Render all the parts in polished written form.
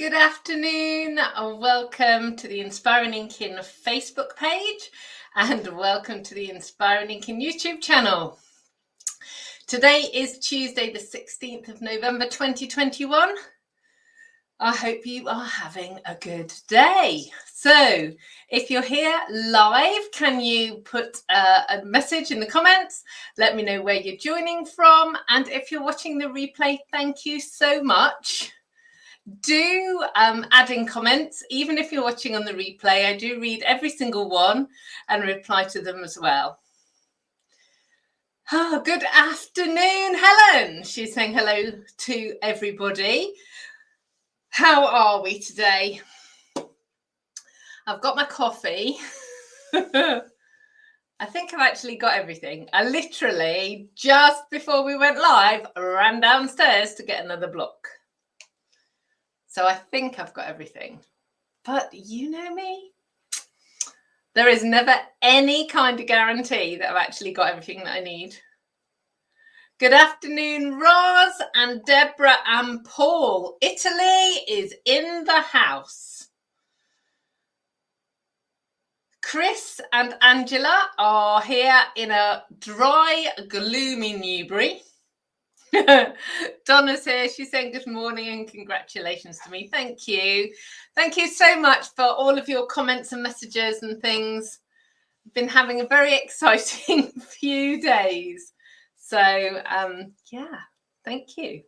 Good afternoon, welcome to the Inspiring Inking Facebook page and welcome to the Inspiring Inking YouTube channel. Today is Tuesday the 16th of November 2021. I hope you are having a good day. So if you're here live, can you put a message in the comments? Let me know where you're joining from, and if you're watching the replay, thank you so much. Do add in comments, even if you're watching on the replay. I do read every single one and reply to them as well. Oh, good afternoon, Helen. She's saying hello to everybody. How are we today? I've got my coffee. I think I've actually got everything. I literally, just before we went live, ran downstairs to get another block. So I think I've got everything, but you know me, there is never any kind of guarantee that I've actually got everything that I need. Good afternoon, Roz and Deborah and Paul. Italy is in the house. Chris and Angela are here in a dry, gloomy Newbury. Donna's here. She's saying good morning and congratulations to me. Thank you. Thank you so much for all of your comments and messages and things. I've been having a very exciting few days. So, yeah, thank you.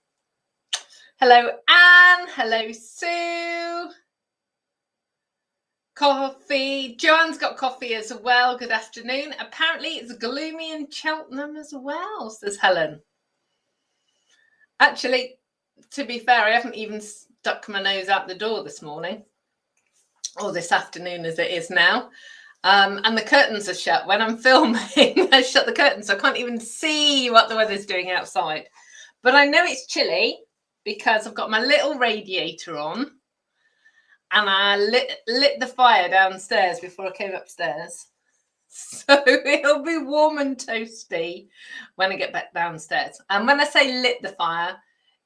Hello, Anne. Hello, Sue. Coffee. Joanne's got coffee as well. Good afternoon. Apparently, it's gloomy in Cheltenham as well, says Helen. Actually, to be fair, I haven't even stuck my nose out the door this morning, or this afternoon as it is now. And the curtains are shut. When I'm filming, I shut the curtains, so I can't even see what the weather's doing outside. But I know it's chilly because I've got my little radiator on, and I lit the fire downstairs before I came upstairs. So it'll be warm and toasty when I get back downstairs. And when I say lit the fire,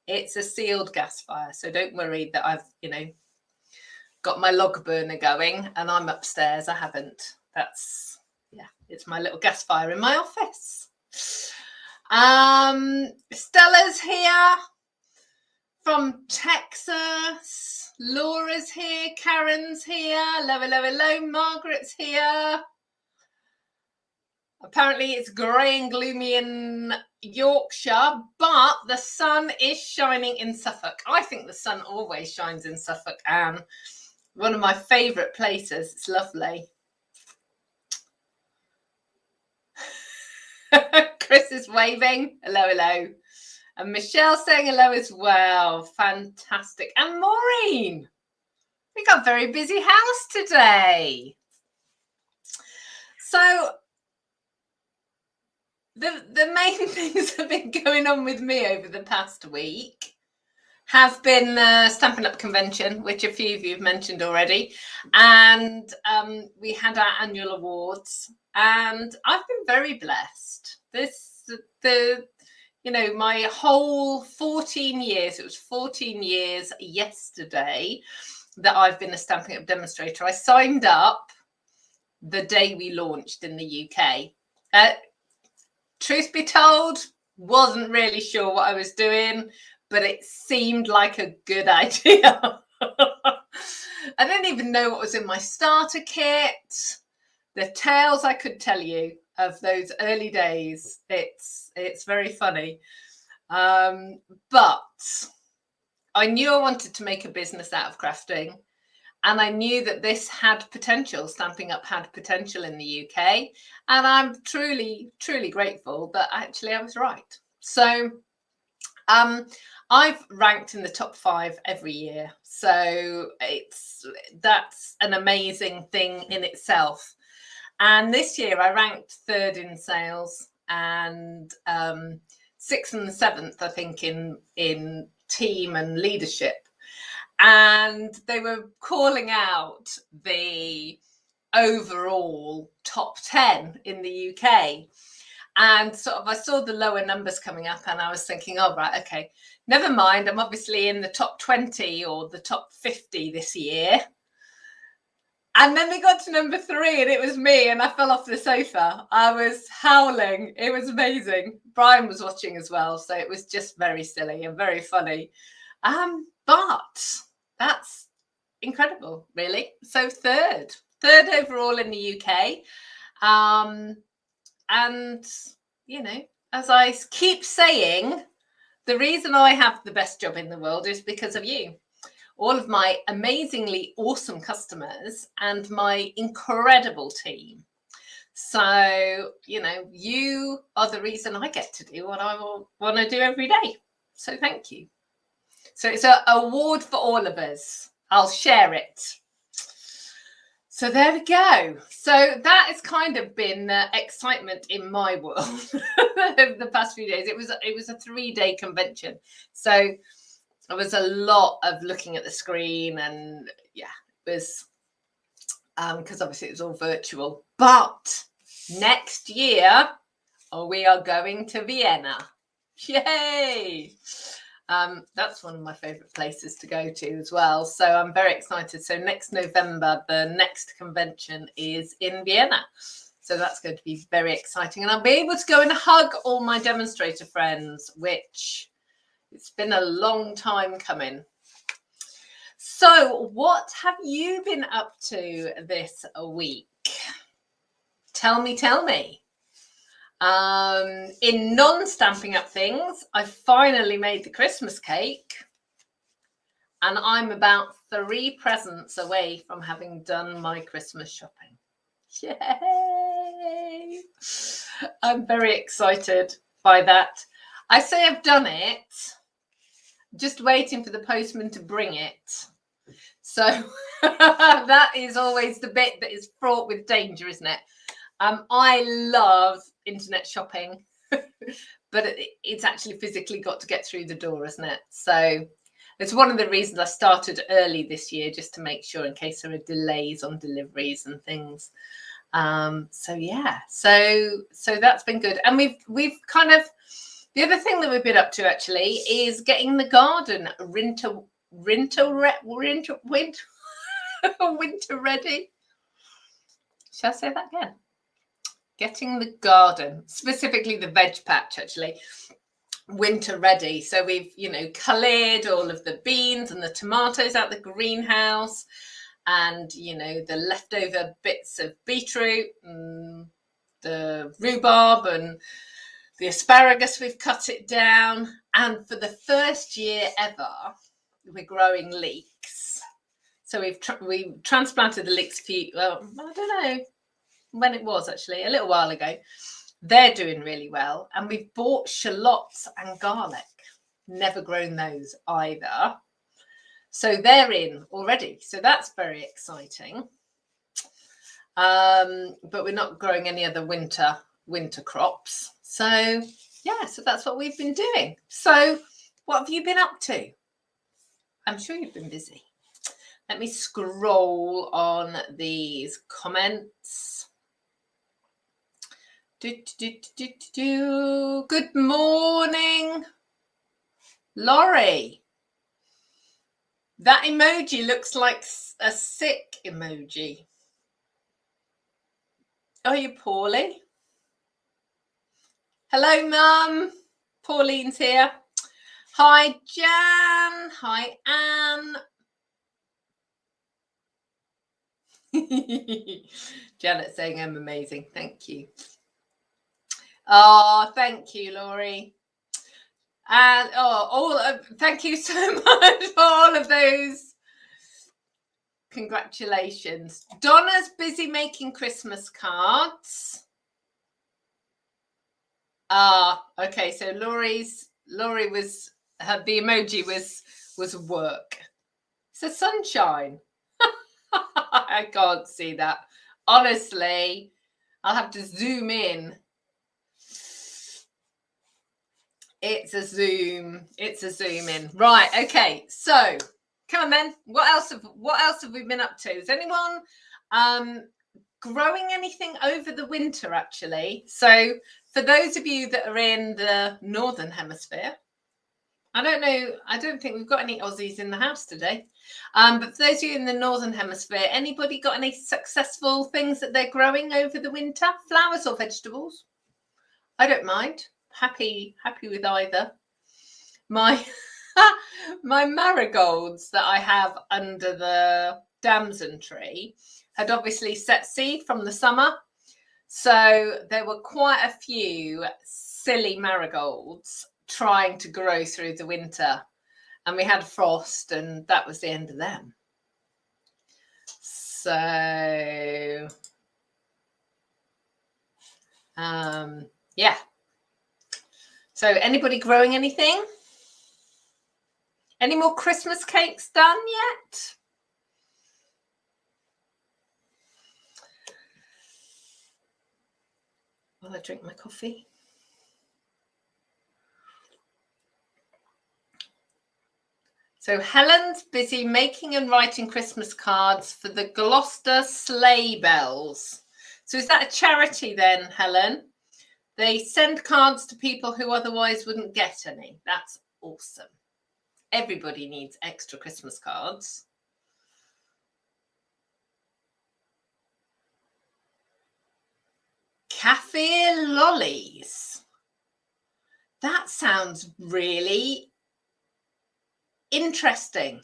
it's a sealed gas fire. So don't worry that I've, got my log burner going and I'm upstairs. I haven't. That's, yeah, it's my little gas fire in my office. Stella's here from Texas. Laura's here. Karen's here. Hello, hello, hello. Margaret's here. Apparently it's grey and gloomy in Yorkshire, but the sun is shining in Suffolk. I think the sun always shines in Suffolk, and one of my favourite places. It's lovely. Chris is waving. Hello, hello. And Michelle's saying hello as well. Fantastic. And Maureen. We got a very busy house today. So the main things that have been going on with me over the past week have been Stampin Up Convention, which a few of you have mentioned already. And we had our annual awards, and I've been very blessed. My whole 14 years, it was 14 years yesterday that I've been a Stampin' Up demonstrator. I signed up the day we launched in the UK. Truth be told, wasn't really sure what I was doing, but it seemed like a good idea. I didn't even know what was in my starter kit. The tales I could tell you of those early days, it's very funny. But I knew I wanted to make a business out of crafting. And I knew that this had potential. Stampin' Up had potential in the UK. And I'm truly, truly grateful that actually I was right. So I've ranked in the top 5 every year. So that's an amazing thing in itself. And this year I ranked 3rd in sales and 6th and 7th, I think, in team and leadership. And they were calling out the overall top 10 in the UK. And sort of I saw the lower numbers coming up and I was thinking, oh, right, okay, never mind. I'm obviously in the top 20 or the top 50 this year. And then we got to number 3 and it was me and I fell off the sofa. I was howling. It was amazing. Brian was watching as well. So it was just very silly and very funny. But that's incredible, really. So third overall in the UK. And, you know, as I keep saying, the reason I have the best job in the world is because of you. All of my amazingly awesome customers and my incredible team. So, you know, you are the reason I get to do what I want to do every day. So thank you. So it's an award for all of us. I'll share it. So there we go. So that has kind of been excitement in my world over the past few days. It was a 3-day convention. So it was a lot of looking at the screen and yeah, it was because obviously it was all virtual. But next year, we are going to Vienna. Yay! That's one of my favorite places to go to as well. So I'm very excited. So next November, the next convention is in Vienna. So that's going to be very exciting. And I'll be able to go and hug all my demonstrator friends, which it's been a long time coming. So what have you been up to this week? Tell me. In non-Stampin' Up things, I finally made the Christmas cake and I'm about 3 presents away from having done my Christmas shopping. Yay! I'm very excited by that. I say I've done it, just waiting for the postman to bring it. So that is always the bit that is fraught with danger, isn't it? I love internet shopping, but it's actually physically got to get through the door, isn't it? So it's one of the reasons I started early this year, just to make sure in case there are delays on deliveries and things. So yeah, so that's been good. And we've kind of, the other thing that we've been up to actually is getting the garden winter ready. Shall I say that again? Getting the garden, specifically the veg patch, actually, winter ready. So we've, you know, collared all of the beans and the tomatoes out the greenhouse and, you know, the leftover bits of beetroot and the rhubarb and the asparagus, we've cut it down. And for the first year ever, we're growing leeks. So we've transplanted the leeks I don't know when it was, actually a little while ago. They're doing really well, and we've bought shallots and garlic. Never grown those either, so they're in already, so that's very exciting. But we're not growing any other winter crops. So yeah, so that's what we've been doing. So what have you been up to? I'm sure you've been busy. Let me scroll on these comments. Good morning, Laurie. That emoji looks like a sick emoji. Are you poorly? Hello, Mum. Pauline's here. Hi, Jan. Hi, Anne. Janet saying I'm amazing. Thank you. Oh, thank you, Laurie. And thank you so much for all of those. Congratulations. Donna's busy making Christmas cards. Okay, so Laurie was the emoji was work. It's a sunshine. I can't see that. Honestly, I'll have to zoom in. It's a zoom in. Right, okay. So come on then. What else have we been up to? Is anyone growing anything over the winter, actually? So For those of you that are in the Northern Hemisphere, I don't think we've got any Aussies in the house today. But for those of you in the Northern Hemisphere, anybody got any successful things that they're growing over the winter? Flowers or vegetables? I don't mind. Happy with either. My marigolds that I have under the damson tree had obviously set seed from the summer. So there were quite a few silly marigolds trying to grow through the winter, and we had frost, and that was the end of them. So yeah. So anybody growing anything? Any more Christmas cakes done yet? While I drink my coffee. So Helen's busy making and writing Christmas cards for the Gloucester Sleigh Bells. So is that a charity then, Helen? They send cards to people who otherwise wouldn't get any. That's awesome. Everybody needs extra Christmas cards. Cafe lollies. That sounds really interesting.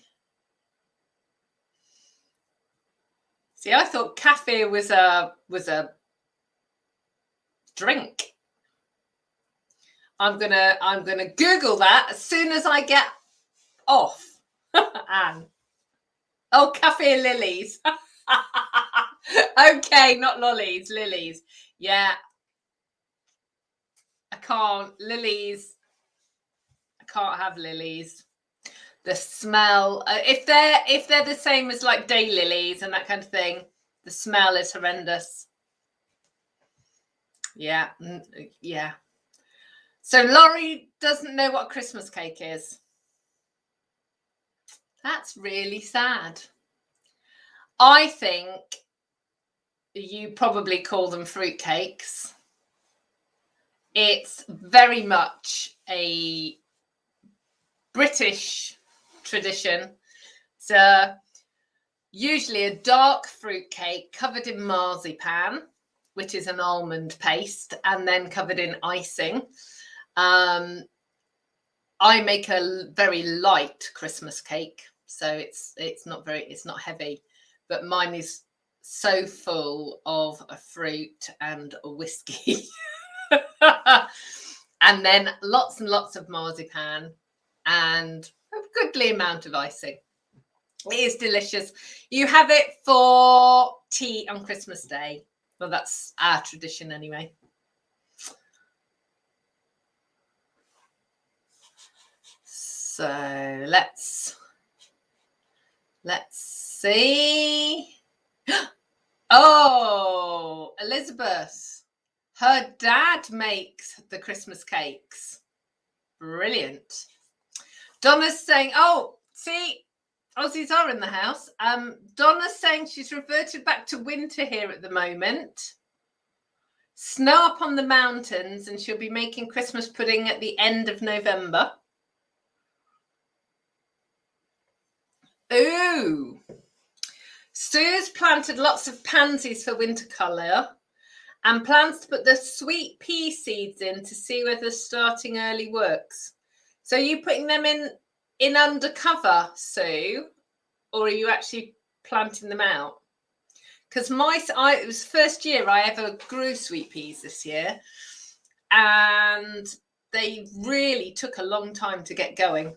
See, I thought cafe was a drink. I'm gonna Google that as soon as I get off. Anne. Oh, cafe lilies. Okay, not lollies, lilies. Yeah. I can't have lilies. The smell, if they're the same as like daylilies and that kind of thing, the smell is horrendous. Yeah. So Laurie doesn't know what a Christmas cake is. That's really sad. I think you probably call them fruit cakes. It's very much a British tradition. It's usually a dark fruit cake covered in marzipan, which is an almond paste, and then covered in icing. I make a very light Christmas cake, so it's not heavy, but mine is so full of a fruit and a whiskey. And then lots and lots of marzipan and a goodly amount of icing. It is delicious. You have it for tea on Christmas Day. Well, that's our tradition anyway. So let's see. Oh, Elizabeth, her dad makes the Christmas cakes. Brilliant. Donna's saying, oh, see, Aussies are in the house. Donna's saying she's reverted back to winter here at the moment. Snow up on the mountains, and she'll be making Christmas pudding at the end of November. Ooh. Sue's planted lots of pansies for winter colour and plans to put the sweet pea seeds in to see whether starting early works. So are you putting them in undercover, Sue, or are you actually planting them out? Because it was the first year I ever grew sweet peas this year, and they really took a long time to get going.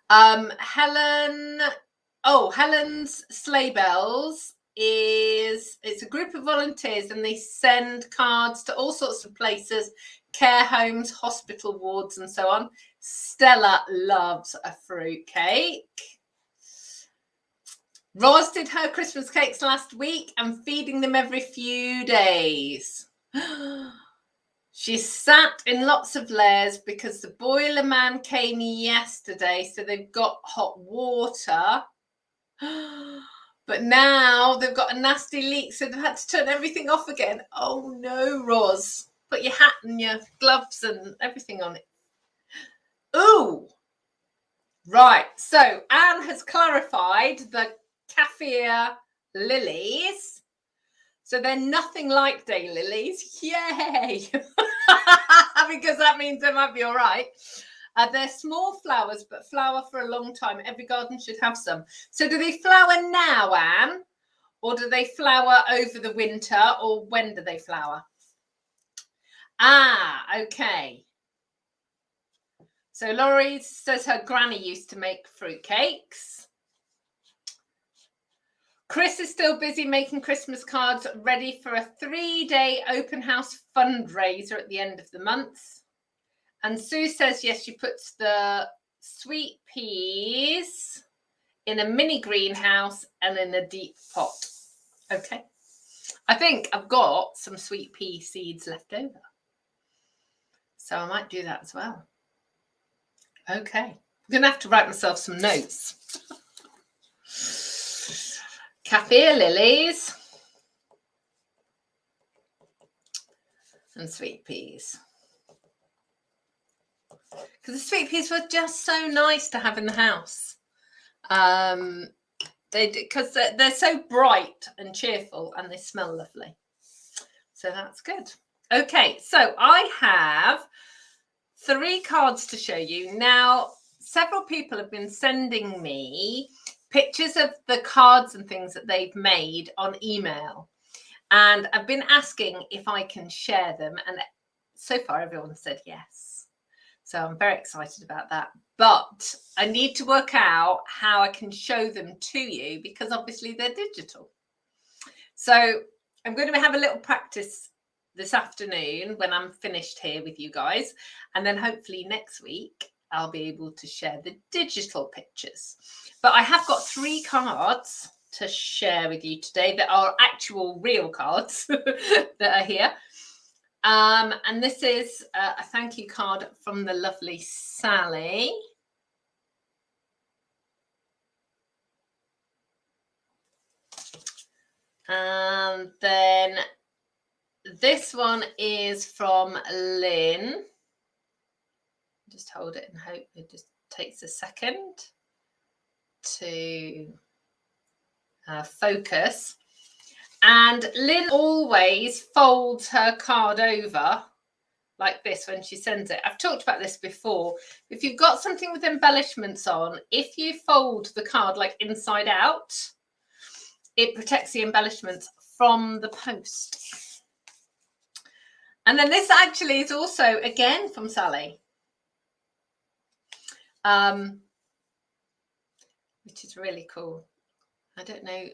Helen's Sleigh Bells it's a group of volunteers, and they send cards to all sorts of places, care homes, hospital wards, and so on. Stella loves a fruit cake. Roz did her Christmas cakes last week and feeding them every few days. She sat in lots of layers because the boiler man came yesterday, so they've got hot water. But now they've got a nasty leak, so they've had to turn everything off again. Oh no, Roz. Put your hat and your gloves and everything on it. Ooh. Right, so Anne has clarified the kaffir lilies. So they're nothing like daylilies. Yay! Because that means they might be all right. They're small flowers, but flower for a long time. Every garden should have some. So do they flower now, Anne? Or do they flower over the winter? Or when do they flower? Ah, okay. So Laurie says her granny used to make fruitcakes. Chris is still busy making Christmas cards ready for a 3-day open house fundraiser at the end of the month. And Sue says, yes, she puts the sweet peas in a mini greenhouse and in a deep pot. Okay. I think I've got some sweet pea seeds left over. So I might do that as well. Okay. I'm going to have to write myself some notes. Kaffir lilies and sweet peas. Because the sweet peas were just so nice to have in the house. Because they're so bright and cheerful and they smell lovely. So that's good. Okay, so I have 3 cards to show you. Now, several people have been sending me pictures of the cards and things that they've made on email. And I've been asking if I can share them. And so far, everyone said yes. So I'm very excited about that. But I need to work out how I can show them to you because obviously they're digital. So I'm going to have a little practice this afternoon when I'm finished here with you guys. And then hopefully next week, I'll be able to share the digital pictures. But I have got 3 cards to share with you today that are actual real cards that are here. And this is a thank you card from the lovely Sally. And then this one is from Lynn. Just hold it and hope it just takes a second to focus. And Lynn always folds her card over like this when she sends it. I've talked about this before. If you've got something with embellishments on, if you fold the card like inside out, it protects the embellishments from the post. And then this actually is also, again, from Sally. Which is really cool. I don't know.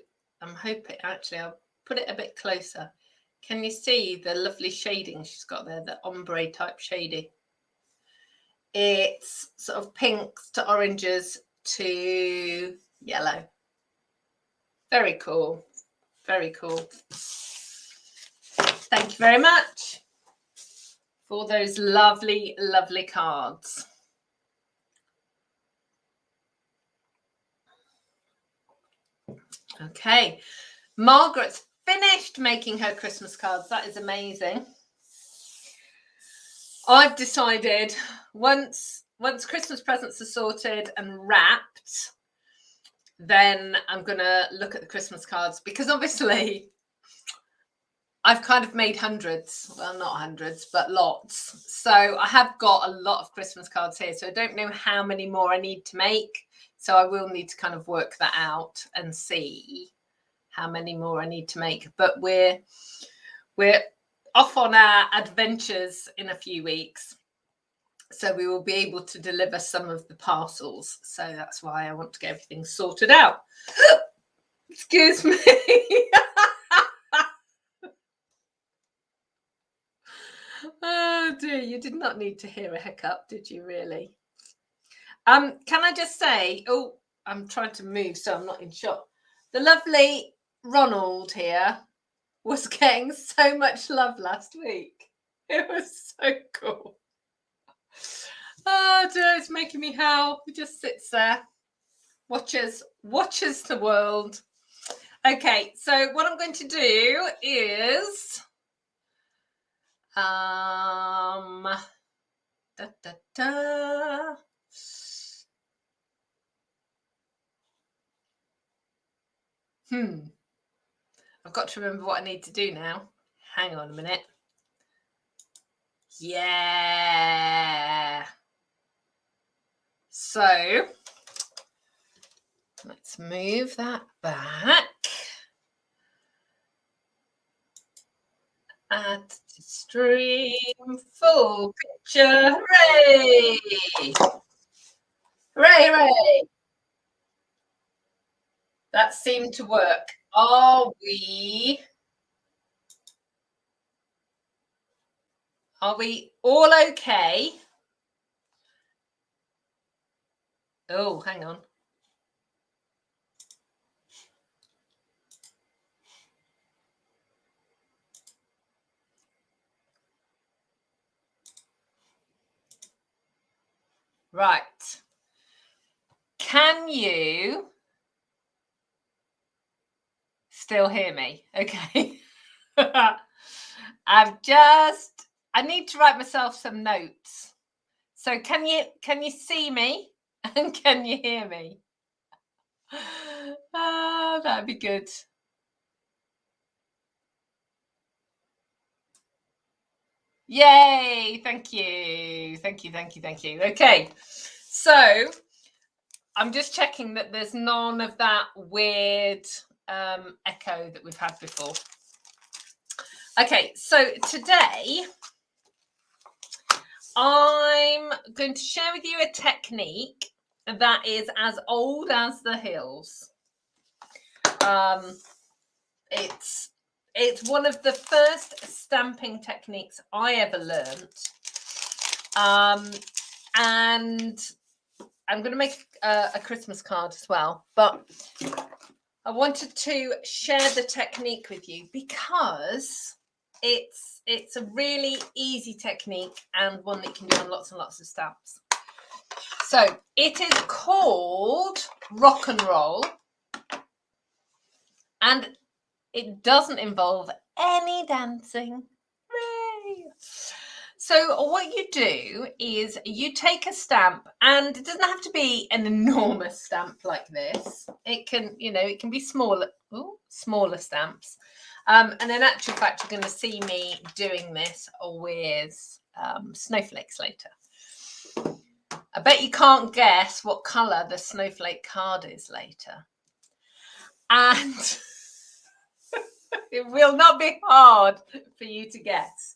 I'm hoping, actually, I'll put it a bit closer. Can you see the lovely shading she's got there, the ombre type shading? It's sort of pinks to oranges to yellow. Very cool. Very cool. Thank you very much for those lovely, lovely cards. Okay, Margaret's finished making her Christmas cards. That is amazing. I've decided once Christmas presents are sorted and wrapped, then I'm going to look at the Christmas cards because obviously I've kind of made hundreds. Well, not hundreds, but lots. So I have got a lot of Christmas cards here. So I don't know how many more I need to make. So I will need to kind of work that out and see how many more I need to make. But we're off on our adventures in a few weeks. So we will be able to deliver some of the parcels. So that's why I want to get everything sorted out. Excuse me. Oh dear, you did not need to hear a hiccup, did you really? Can I just say, oh, I'm trying to move so I'm not in shot. The lovely Ronald here was getting so much love last week. It was so cool. Oh dear, it's making me howl. He just sits there, watches the world. Okay, so what I'm going to do is I've got to remember what I need to do now. Hang on a minute. Yeah. So let's move that back. Add to stream, full picture. Hooray! Hooray, hooray! That seemed to work. Are we all okay? Oh, hang on. Right. Can you still hear me? Okay. I need to write myself some notes. So can you see me and can you hear me? That'd be good. Yay, thank you. Okay, so I'm just checking that there's none of that weird echo that we've had before. Okay, so today I'm going to share with you a technique that is as old as the hills. It's one of the first stamping techniques I ever learned. And I'm going to make a Christmas card as well, but I wanted to share the technique with you because it's a really easy technique and one that you can do on lots and lots of stamps. So it is called rock and roll, and it doesn't involve any dancing. Hooray! So what you do is you take a stamp, and it doesn't have to be an enormous stamp like this. It can, it can be smaller stamps. And in actual fact, you're going to see me doing this with snowflakes later. I bet you can't guess what colour the snowflake card is later. And it will not be hard for you to guess.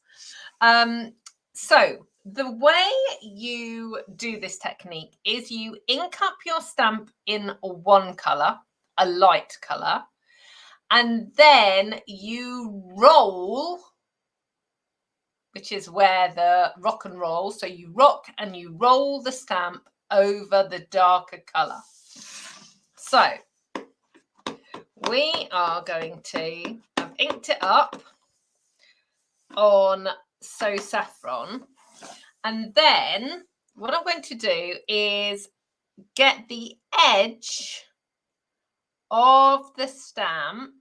So the way you do this technique is you ink up your stamp in one colour, a light colour, and then you roll, which is where the rock and roll. So you rock and you roll the stamp over the darker colour. So we are going to have inked it up on So Saffron, and then what I'm going to do is get the edge of the stamp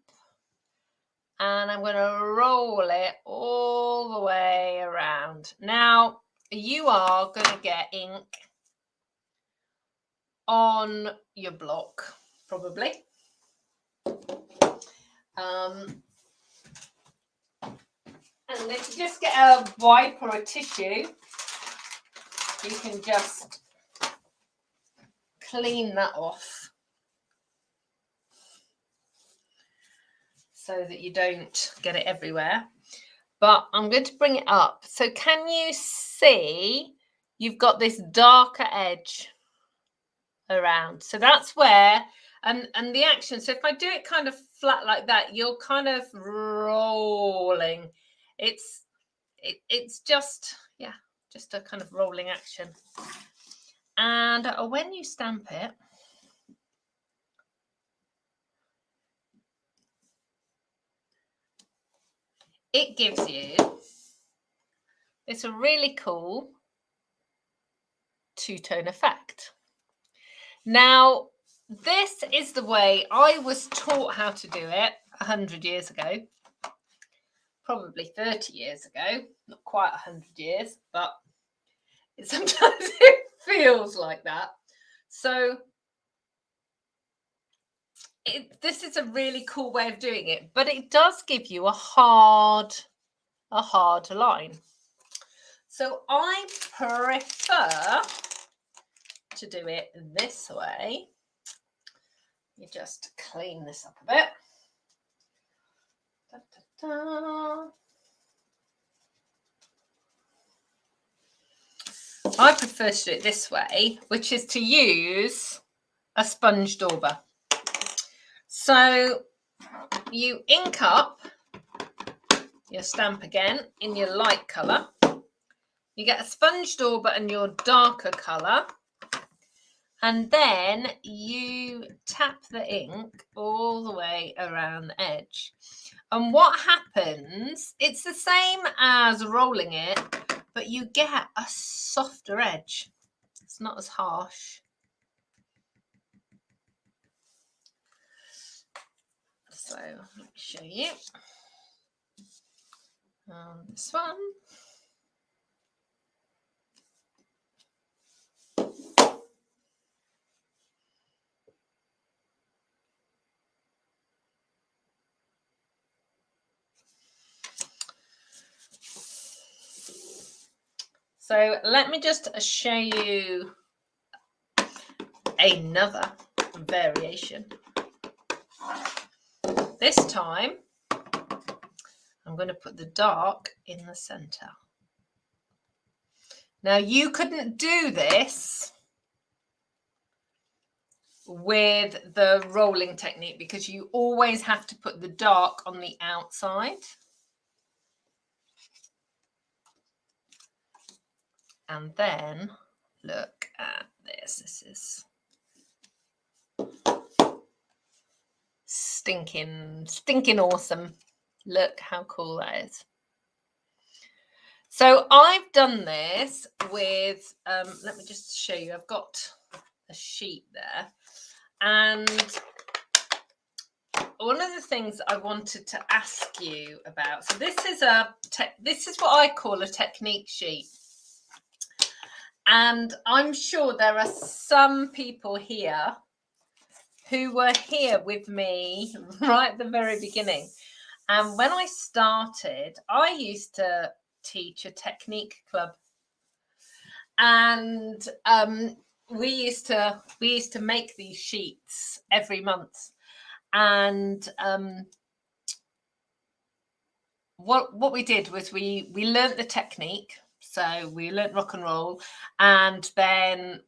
and I'm going to roll it all the way around. Now you are going to get ink on your block probably. And if you just get a wipe or a tissue, you can just clean that off so that you don't get it everywhere. But I'm going to bring it up. So can you see you've got this darker edge around? So that's where, and the action, so if I do it kind of flat like that, you're kind of rolling. It's just a kind of rolling action. And when you stamp it, it gives you this really cool two-tone effect. Now, this is the way I was taught how to do it 100 years ago, probably 30 years ago, not quite 100 years, but sometimes it feels like that. So this is a really cool way of doing it, but it does give you a hard line. So I prefer to do it this way. You just clean this up a bit. Da, da, da. I prefer to do it this way, which is to use a sponge dauber. So you ink up your stamp again in your light colour. You get a sponge dauber and your darker colour, and then you tap the ink all the way around the edge. And what happens, it's the same as rolling it, but you get a softer edge. It's not as harsh. So let me show you this one. So let me just show you another variation. This time, I'm going to put the dark in the center. Now, you couldn't do this with the rolling technique because you always have to put the dark on the outside. And then look at this. This is stinking awesome. Look how cool that is. So I've done this with, let me just show you. I've got a sheet there. And one of the things I wanted to ask you about, so this is what I call a technique sheet. And I'm sure there are some people here who were here with me right at the very beginning. And when I started, I used to teach a technique club. And we used to make these sheets every month. And what we did was we learnt the technique. So we learnt rock and roll, and then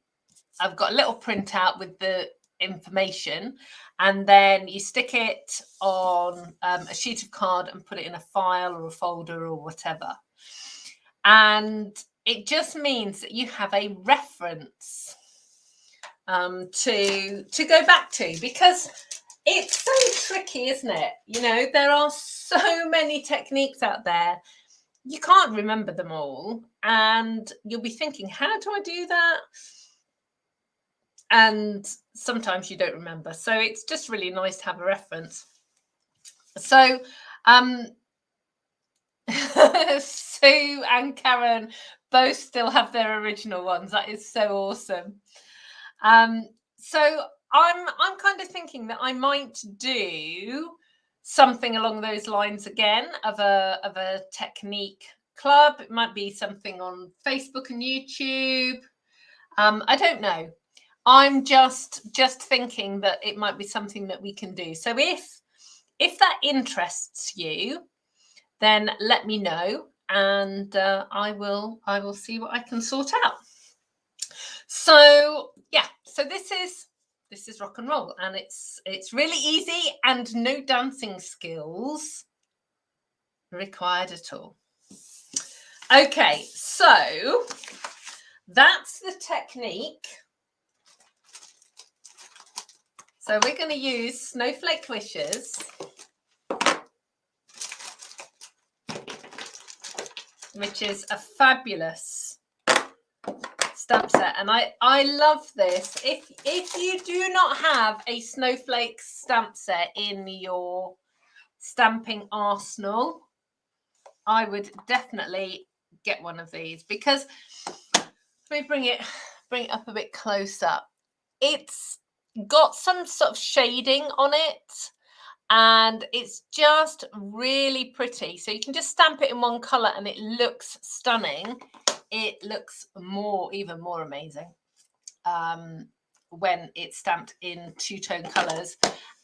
I've got a little printout with the information, and then you stick it on a sheet of card and put it in a file or a folder or whatever. And it just means that you have a reference to go back to, because it's so tricky, isn't it? You know, there are so many techniques out there. You can't remember them all, and you'll be thinking, how do I do that? And sometimes you don't remember. So it's just really nice to have a reference. So Sue and Karen both still have their original ones. That is so awesome. So I'm kind of thinking that I might do something along those lines again of a technique club. It might be something on Facebook and YouTube. I don't know. I'm just thinking that it might be something that we can do. So if that interests you, then let me know, and I will see what I can sort out. So yeah, so this is rock and roll, and it's really easy and no dancing skills required at all. Okay, so that's the technique. So we're going to use Snowflake Wishes, which is a fabulous stamp set, and I love this. If you do not have a Snowflakes stamp set in your stamping arsenal, I would definitely get one of these, because let me bring it up a bit closer. It's got some sort of shading on it, and it's just really pretty. So you can just stamp it in one color and it looks stunning. It looks even more amazing when it's stamped in two-tone colors.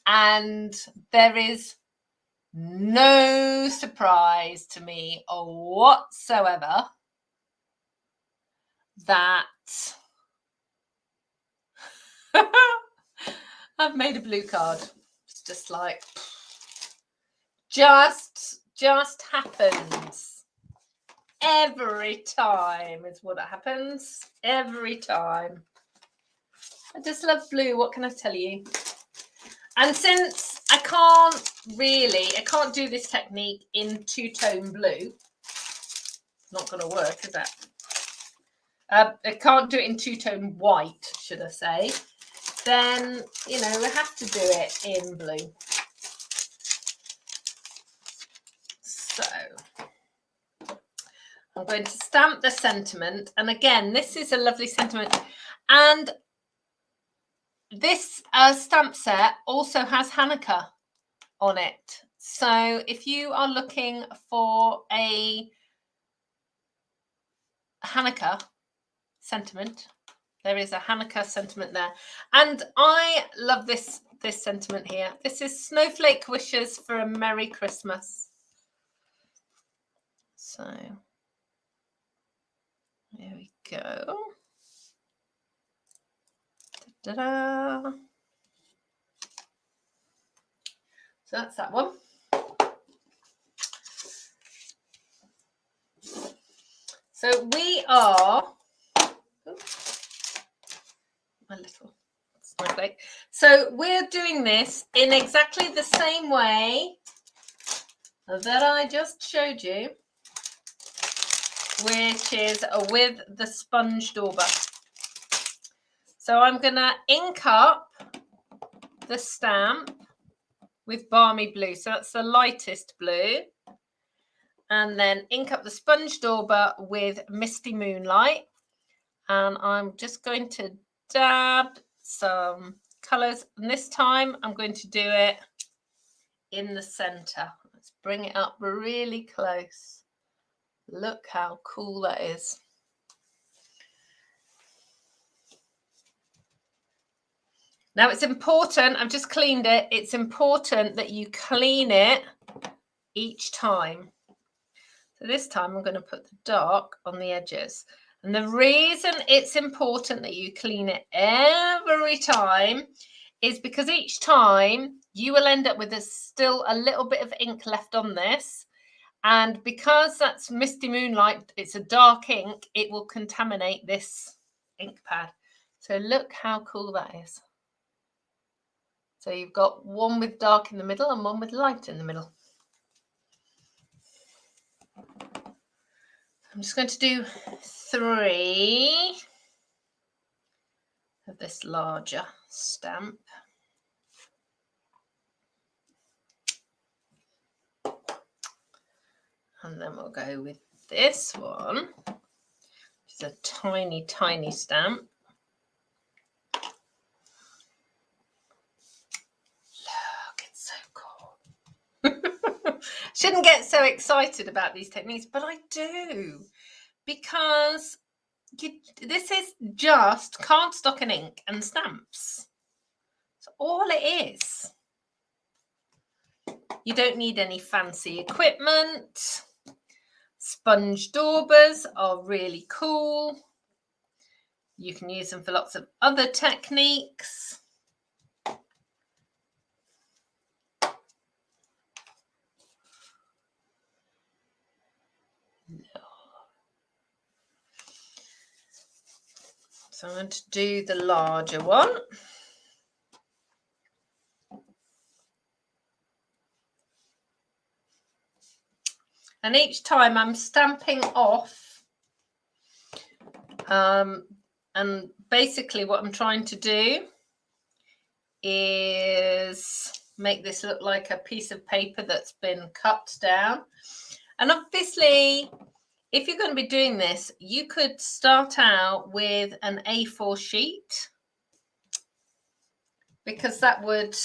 And there is no surprise to me whatsoever that I've made a blue card. It's just like, just happens every time is what happens every time. I just love blue. What can I tell you? And since I can't do this technique in two-tone blue, it's not going to work, is it? I can't do it in two-tone white, should I say? Then, you know, we have to do it in blue. So I'm going to stamp the sentiment. And again, this is a lovely sentiment. And this stamp set also has Hanukkah on it. So if you are looking for a Hanukkah sentiment, there is a Hanukkah sentiment there. And I love this sentiment here. This is Snowflake Wishes for a Merry Christmas. So there we go. Da-da-da. So that's that one. So we are, my little snowflake. So we're doing this in exactly the same way that I just showed you, which is with the sponge dauber. So I'm going to ink up the stamp with balmy blue. So that's the lightest blue. And then ink up the sponge dauber with Misty Moonlight. And I'm just going to dab some colours. And this time I'm going to do it in the centre. Let's bring it up really close. Look how cool that is. Now it's important, I've just cleaned it. It's important that you clean it each time. So this time I'm going to put the dark on the edges. And the reason it's important that you clean it every time is because each time you will end up with still a little bit of ink left on this. And because that's Misty Moonlight, it's a dark ink, it will contaminate this ink pad. So look how cool that is. So you've got one with dark in the middle and one with light in the middle. I'm just going to do 3 of this larger stamp. And then we'll go with this one, which is a tiny, tiny stamp. Look, it's so cool. Shouldn't get so excited about these techniques, but I do, because this is just cardstock and ink and stamps. That's all it is. You don't need any fancy equipment. Sponge daubers are really cool. You can use them for lots of other techniques. So I'm going to do the larger one. And each time I'm stamping off And basically what I'm trying to do is make this look like a piece of paper that's been cut down. And obviously, if you're going to be doing this, you could start out with an A4 sheet, because that would,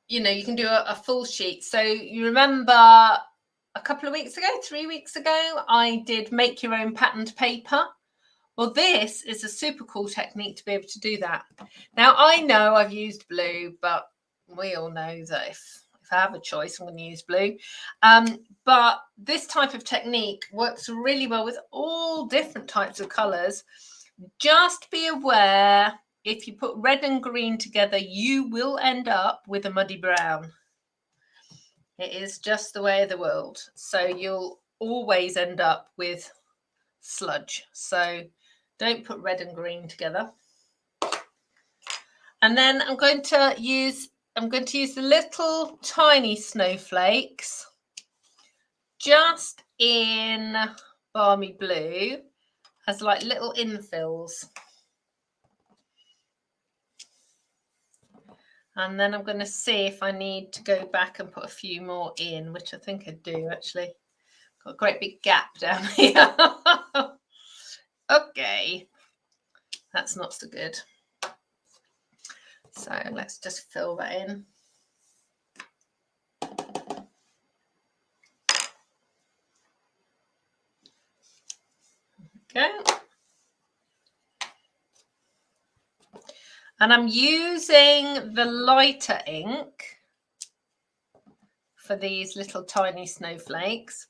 you know, you can do a full sheet. So you remember a couple of weeks ago, 3 weeks ago, I did make your own patterned paper. Well, this is a super cool technique to be able to do that. Now, I know I've used blue, but we all know that if I have a choice, I'm going to use blue. But this type of technique works really well with all different types of colours. Just be aware, if you put red and green together, you will end up with a muddy brown. It is just the way of the world. So you'll always end up with sludge. So don't put red and green together. And then I'm going to use the little tiny snowflakes just in balmy blue as like little infills. And then I'm going to see if I need to go back and put a few more in, which I think I do actually. Got a great big gap down here. Okay, that's not so good. So let's just fill that in. Okay. And I'm using the lighter ink for these little tiny snowflakes,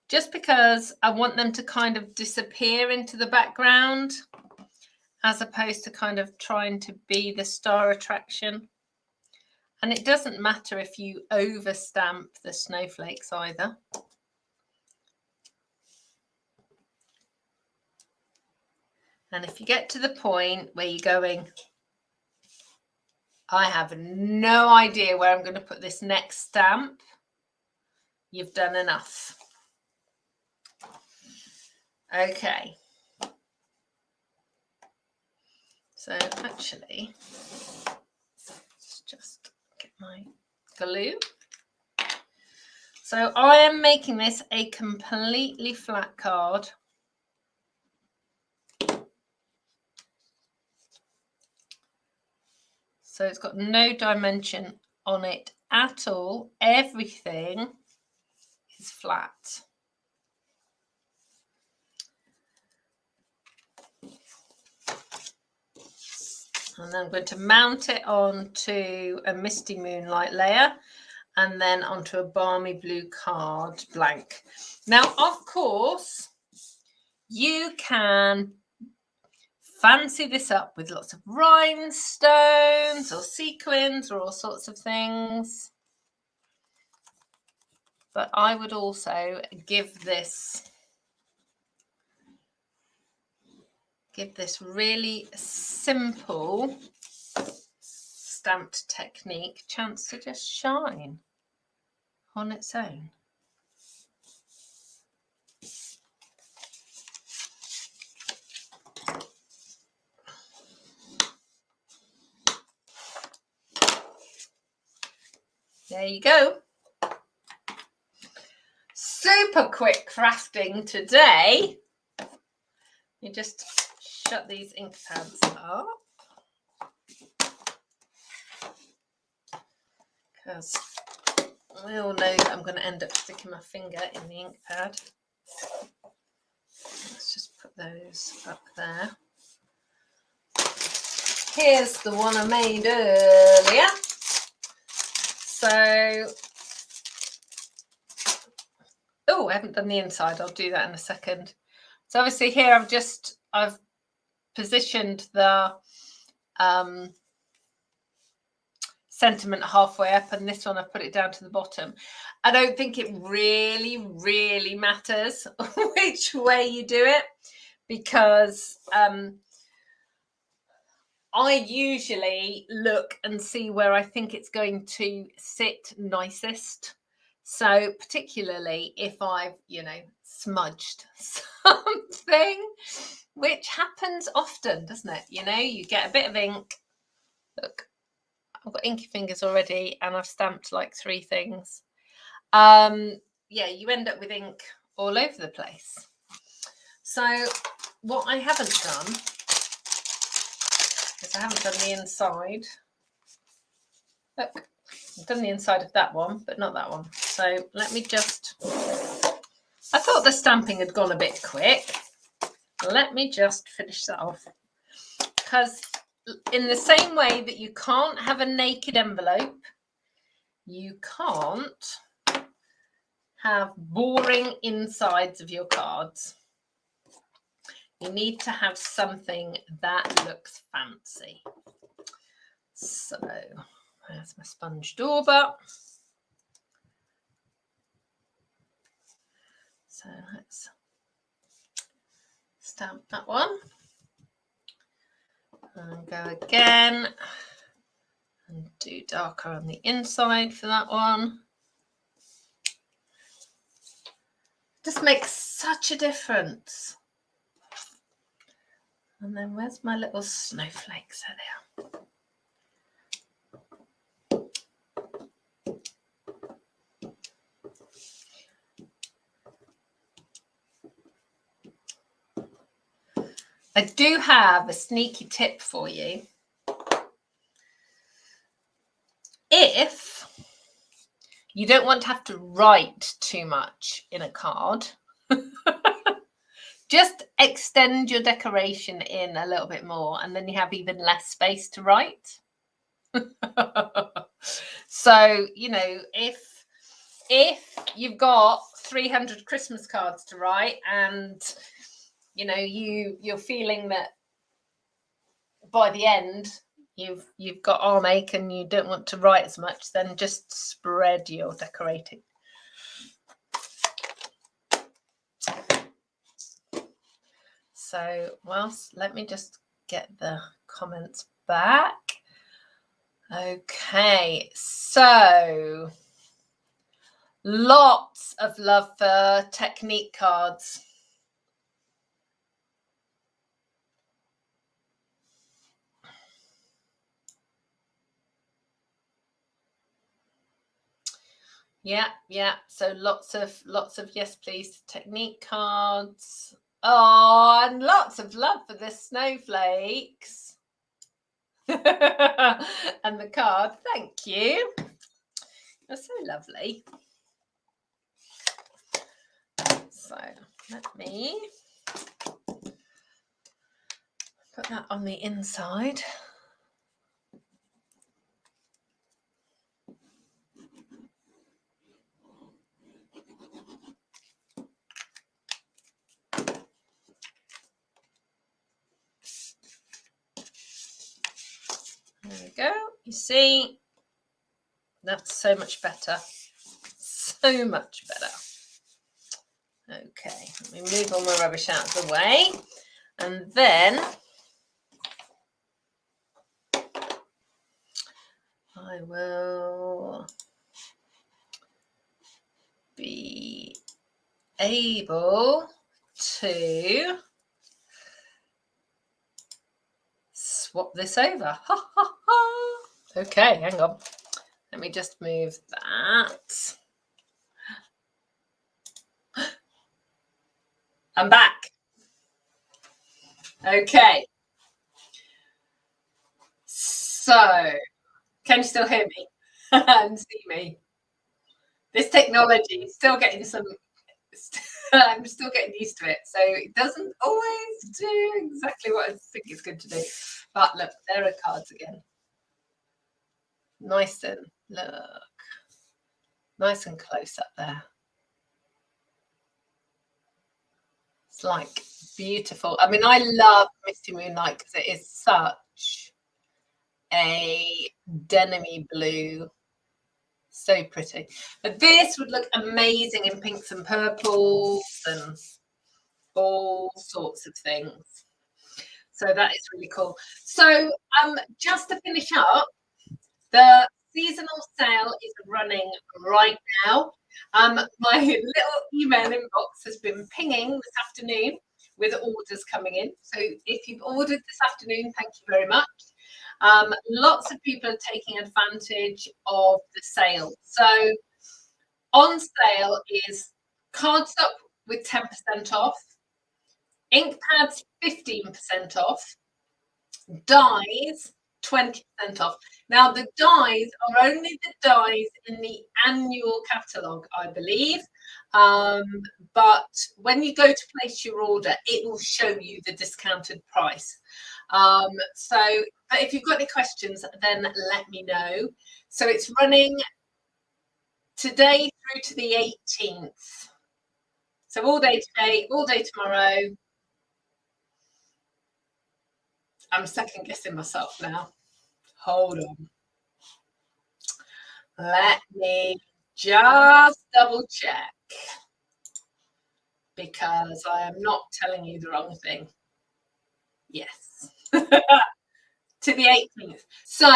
just because I want them to kind of disappear into the background, as opposed to kind of trying to be the star attraction. And it doesn't matter if you overstamp the snowflakes either. And if you get to the point where you're going, I have no idea where I'm going to put this next stamp, you've done enough. Okay. So actually, let's just get my glue. So I am making this a completely flat card. So it's got no dimension on it at all. Everything is flat. And then I'm going to mount it onto a Misty Moonlight layer and then onto a balmy blue card blank. Now, of course, you can fancy this up with lots of rhinestones or sequins or all sorts of things. But I would also give this really simple stamped technique a chance to just shine on its own. There you go. Super quick crafting today. You just shut these ink pads up, because we all know that I'm going to end up sticking my finger in the ink pad. Let's just put those up there. Here's the one I made earlier. So, oh, I haven't done the inside. I'll do that in a second. So obviously here I've positioned the sentiment halfway up, and this one I've put it down to the bottom. I don't think it really matters which way you do it, because I usually look and see where I think it's going to sit nicest. So particularly if I've, smudged something, which happens often, doesn't it? You know, you get a bit of ink. Look, I've got inky fingers already and I've stamped like 3 things. Yeah, you end up with ink all over the place. So what I haven't done is I haven't done the inside. Look, I've done the inside of that one, but not that one. So let me just, I thought the stamping had gone a bit quick. Let me just finish that off. Because in the same way that you can't have a naked envelope, you can't have boring insides of your cards. You need to have something that looks fancy. So there's my sponge Dauber. So let's stamp that one. And go again. And do darker on the inside for that one. Just makes such a difference. And then where's my little snowflakes? There they are. I do have a sneaky tip for you. If you don't want to have to write too much in a card, just extend your decoration in a little bit more and then you have even less space to write. So, you know, if you've got 300 Christmas cards to write and you know, you're feeling that by the end you've got arm ache and you don't want to write as much, then just spread your decorating. So, whilst let me just get the comments back. Okay, so lots of love for technique cards. Yeah. So lots of yes, please, technique cards. Oh, and lots of love for the snowflakes. And the card. Thank you. You're so lovely. So let me put that on the inside. There we go. You see, that's so much better. So much better. Okay, let me move all my rubbish out of the way. And then I will be able to swap this over. Ha, ha, ha. Okay, hang on. Let me just move that. I'm back. Okay. So, can you still hear me and see me? This technology is still getting some, I'm still getting used to it. So it doesn't always do exactly what I think it's good to do. But look, there are cards again. Nice and look, nice and close up there. It's like beautiful. I mean, I love Misty Moonlight because it is such a denim-y blue. So pretty. But this would look amazing in pinks and purples and all sorts of things. So that is really cool. So just to finish up, the seasonal sale is running right now. My little email inbox has been pinging this afternoon with orders coming in. So if you've ordered this afternoon, thank you very much. Lots of people are taking advantage of the sale. So on sale is cardstock with 10% off, ink pads 15% off, dies 20% off. Now the dies are only the dies in the annual catalogue, I believe. But when you go to place your order, it will show you the discounted price. But if you've got any questions, then let me know. So it's running today through to the 18th. So all day today, all day tomorrow. I'm second guessing myself now. Hold on. Let me just double check, because I am not telling you the wrong thing. Yes. To the 18th. So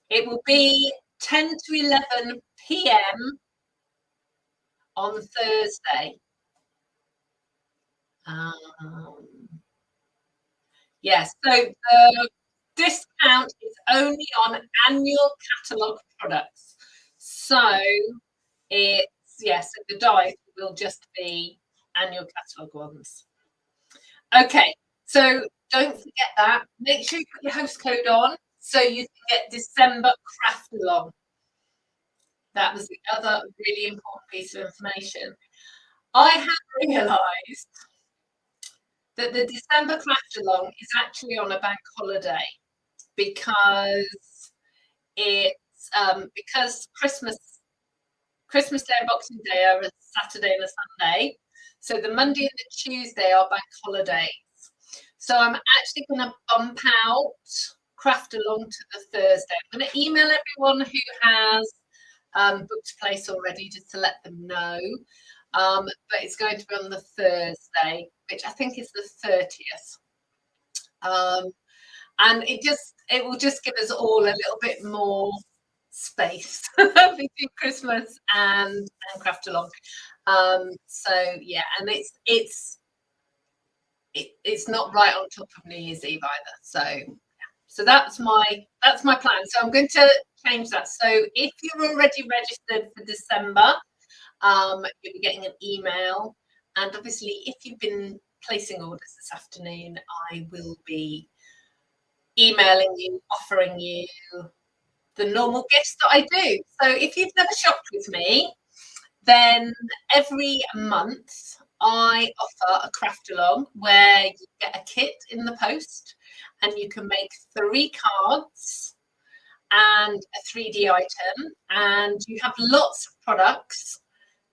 it will be 10 to 11 p.m. on Thursday. Yes, so the discount is only on annual catalogue products. So it's, yes, the dies will just be annual catalogue ones. Okay, so don't forget that. Make sure you put your host code on so you can get December craft along. That was the other really important piece of information. I have realised that the December craft along is actually on a bank holiday, because it's because Christmas Day and Boxing Day are a Saturday and a Sunday. So the Monday and the Tuesday are bank holidays. So I'm actually going to bump out craft along to the Thursday. I'm going to email everyone who has booked a place already, just to let them know. But it's going to be on the Thursday, which I think is the 30th. And it will just give us all a little bit more space between Christmas and craft along. So yeah, and it's not right on top of New Year's Eve either. So that's my plan. So I'm going to change that. So if you're already registered for December, you'll be getting an email. And obviously, if you've been placing orders this afternoon, I will be emailing you, offering you the normal gifts that I do. So if you've never shopped with me, then every month I offer a craft along where you get a kit in the post, and you can make 3 cards and a 3D item, and you have lots of products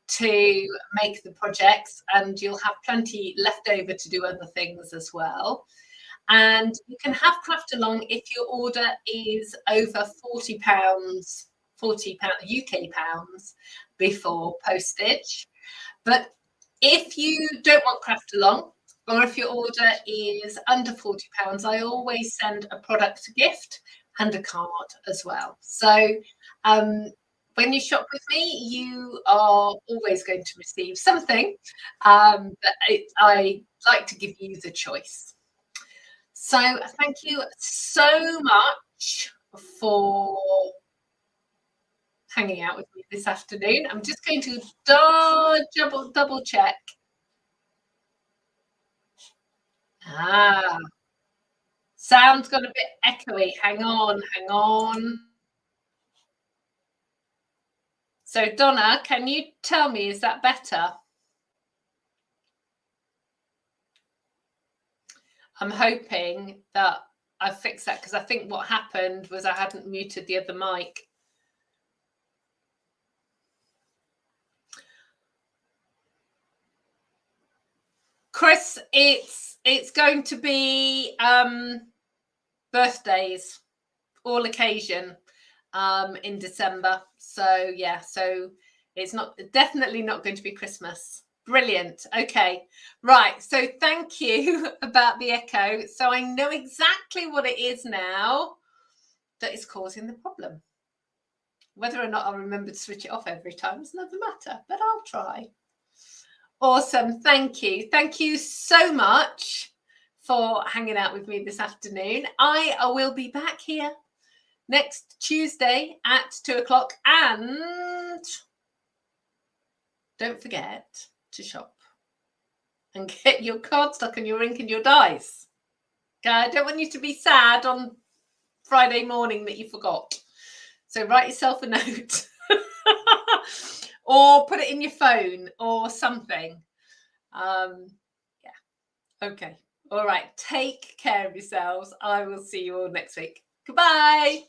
to make the projects, and you'll have plenty left over to do other things as well. And you can have craft along if your order is over £40 UK pounds before postage. But if you don't want craft along, or if your order is under £40, I always send a product gift and a card as well. So when you shop with me, you are always going to receive something, but I like to give you the choice. So thank you so much for hanging out with me this afternoon. I'm just going to double check. Sound's got a bit echoey. Hang on. So Donna, can you tell me, is that better? I'm hoping that I've fixed that, because I think what happened was I hadn't muted the other mic. Chris, it's going to be birthdays, all occasion, in December. So yeah, so it's definitely not going to be Christmas. Brilliant. Okay. Right. So thank you about the echo. So I know exactly what it is now that is causing the problem. Whether or not I'll remember to switch it off every time is another matter, but I'll try. Awesome. Thank you. Thank you so much for hanging out with me this afternoon. I will be back here next Tuesday at 2 o'clock. And don't forget to shop and get your cardstock and your ink and your dies. I don't want you to be sad on Friday morning that you forgot. So write yourself a note or put it in your phone or something. Yeah. Okay. All right. Take care of yourselves. I will see you all next week. Goodbye.